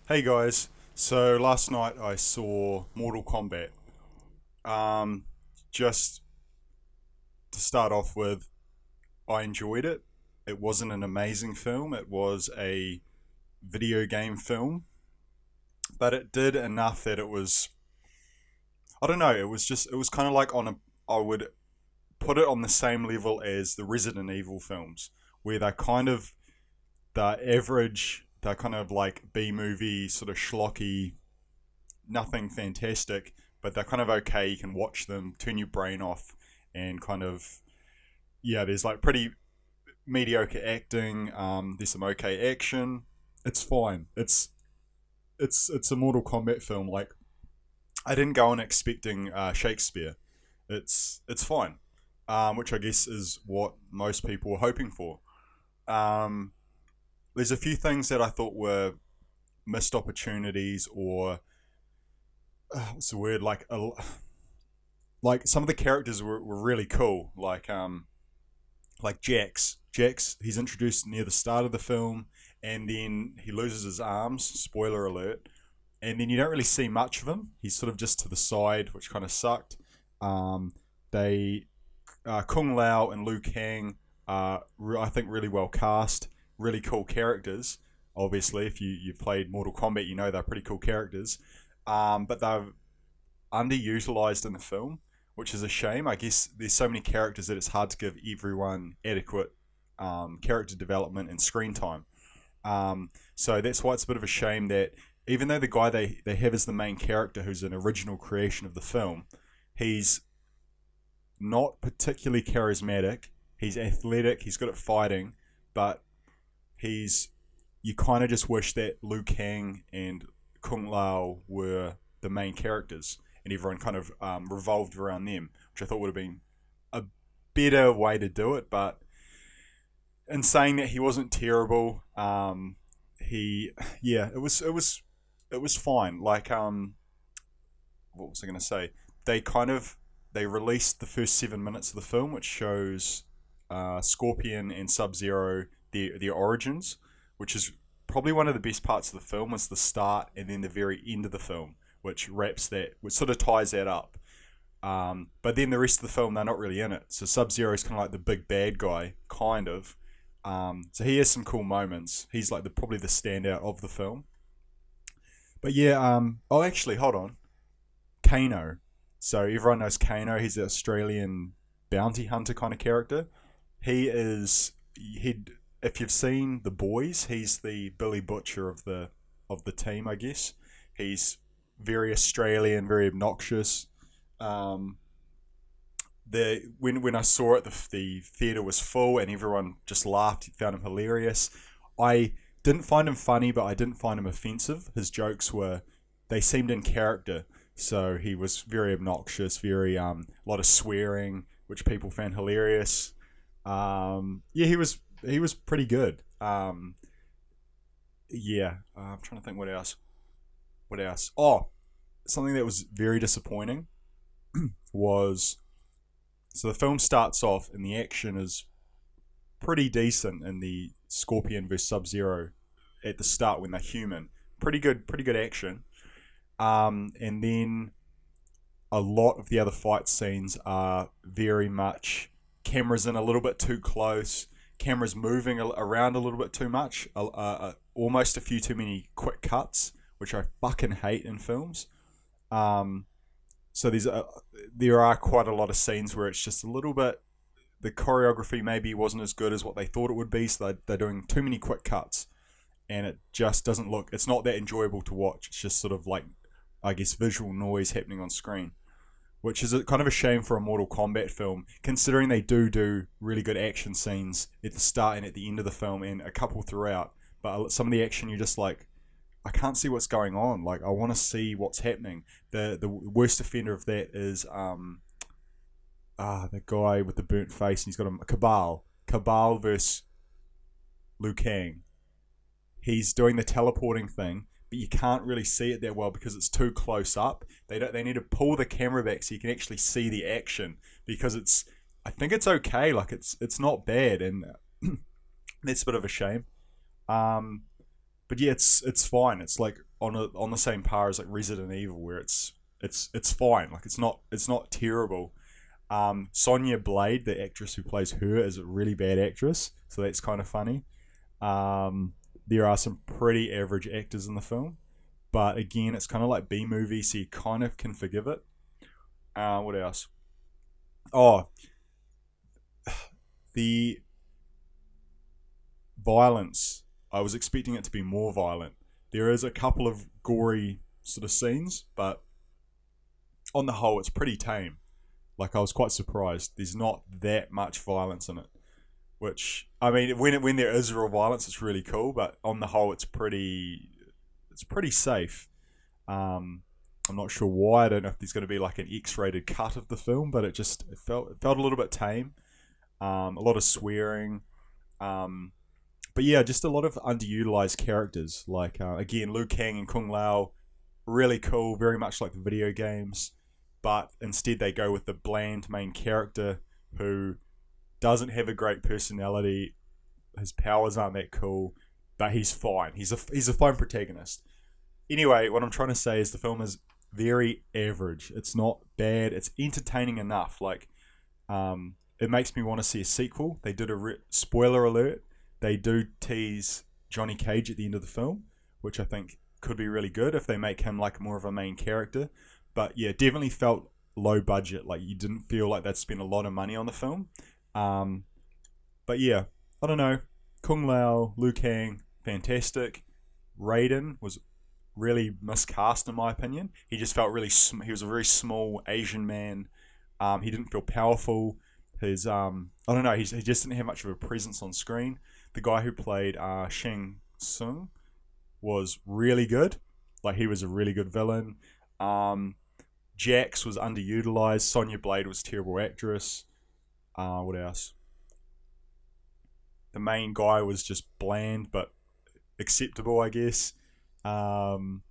Hey guys, so last night I saw Mortal Kombat. Um, just to start off with, I enjoyed it. It wasn't an amazing film, it was a video game film, but it did enough that it was, I don't know, it was kind of like I would put it on the same level as the Resident Evil films, where they're average, they're kind of like B movie, sort of schlocky, nothing fantastic, but they're kind of okay. You can watch them, turn your brain off, and kind of yeah. There's like pretty mediocre acting. There's some okay action. It's fine. It's a Mortal Kombat film. Like I didn't go in expecting Shakespeare. It's fine, which I guess is what most people were hoping for. Um, there's a few things that I thought were missed opportunities or what's the word like some of the characters were really cool like Jax he's introduced near the start of the film and then he loses his arms, spoiler alert, and then you don't really see much of him. He's sort of just to the side, which kind of sucked. They Kung Lao and Liu Kang are I think really well cast, really cool characters. Obviously if you've played Mortal Kombat you know they're pretty cool characters, but they're underutilized in the film, which is a shame. I guess there's so many characters that it's hard to give everyone adequate character development and screen time. So that's why it's a bit of a shame that even though the guy they have as the main character, who's an original creation of the film, he's not particularly charismatic. He's athletic, he's good at fighting, but he's you kind of just wish that Liu Kang and Kung Lao were the main characters and everyone kind of revolved around them, which I thought would have been a better way to do it. But in saying that, he wasn't terrible. He yeah, it was fine. Like what was I going to say? They released the first 7 minutes of the film, which shows Scorpion and Sub Zero their origins, which is probably one of the best parts of the film. Was the start and then the very end of the film, which sort of ties that up. But then the rest of the film, they're not really in it. So Sub Zero is kind of like the big bad guy, kind of. So he has some cool moments. He's like probably the standout of the film. But yeah, oh actually, hold on, Kano. So everyone knows Kano. He's an Australian bounty hunter kind of character. He if you've seen The Boys, he's the Billy Butcher of the team, I guess. He's very Australian, very obnoxious. Um, when I saw it, the theater was full and everyone just laughed. Found him hilarious. I didn't find him funny, but I didn't find him offensive. His jokes were they seemed in character. So he was very obnoxious, very a lot of swearing, which people found hilarious. Yeah, he was pretty good. Yeah, I'm trying to think what else. What else? Oh, something that was very disappointing was so the film starts off and the action is pretty decent in the Scorpion versus Sub Zero at the start when they're human. Pretty good action. And then a lot of the other fight scenes are very much cameras in a little bit too close, cameras moving around a little bit too much, almost a few too many quick cuts, which I fucking hate in films. Um, so there are quite a lot of scenes where it's just a little bit. The choreography maybe wasn't as good as what they thought it would be, so they're doing too many quick cuts, and it just doesn't look. It's not that enjoyable to watch. It's just sort of like, I guess, visual noise happening on screen, which is kind of a shame for a Mortal Kombat film, considering they do really good action scenes at the start and at the end of the film, and a couple throughout. But some of the action, you're just like, I can't see what's going on. Like, I want to see what's happening. The worst offender of that is the guy with the burnt face, and he's got a Cabal versus Liu Kang. He's doing the teleporting thing, but you can't really see it that well because it's too close up. They need to pull the camera back so you can actually see the action, because I think it's okay. Like it's not bad, and that's a bit of a shame. Um, but yeah, it's fine. It's like on the same par as like Resident Evil, where it's fine. Like it's not terrible. Sonya Blade, the actress who plays her, is a really bad actress, so that's kind of funny. There are some pretty average actors in the film, but again, it's kind of like B movie, so you kind of can forgive it. What else? Oh, the violence. I was expecting it to be more violent. There is a couple of gory sort of scenes, but on the whole, it's pretty tame. Like, I was quite surprised. There's not that much violence in it. Which, I mean, when there is real violence, it's really cool. But on the whole, it's pretty safe. I'm not sure why. I don't know if there's going to be like an X-rated cut of the film, but it felt a little bit tame. A lot of swearing. But yeah, just a lot of underutilized characters. Like again, Liu Kang and Kung Lao, really cool, very much like the video games. But instead, they go with the bland main character who doesn't have a great personality. His powers aren't that cool, but he's fine. He's a fine protagonist. Anyway, what I'm trying to say is the film is very average. It's not bad. It's entertaining enough. Like, it makes me want to see a sequel. They did spoiler alert. They do tease Johnny Cage at the end of the film, which I think could be really good if they make him like more of a main character. But yeah, definitely felt low budget. Like, you didn't feel like they'd spent a lot of money on the film. But yeah, I don't know. Kung Lao, Liu Kang, fantastic. Raiden was really miscast in my opinion. He just felt really. He was a very small Asian man. He didn't feel powerful. His I don't know. He just didn't have much of a presence on screen. The guy who played Shang Tsung was really good. Like, he was a really good villain. Jax was underutilized. Sonya Blade was a terrible actress. What else? The main guy was just bland but acceptable, I guess. The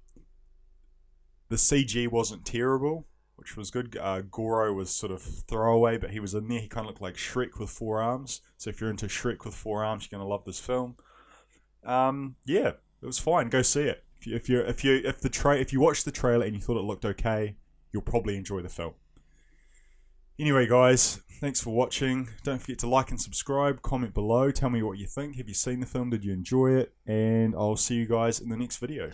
CG wasn't terrible, which was good. Goro was sort of throwaway, but he was in there. He kind of looked like Shrek with four arms. So if you're into Shrek with four arms, you're gonna love this film. Yeah, it was fine. Go see it. If you watched the trailer and you thought it looked okay, you'll probably enjoy the film. Anyway, guys, thanks for watching. Don't forget to like and subscribe. Comment below. Tell me what you think. Have you seen the film? Did you enjoy it? And I'll see you guys in the next video.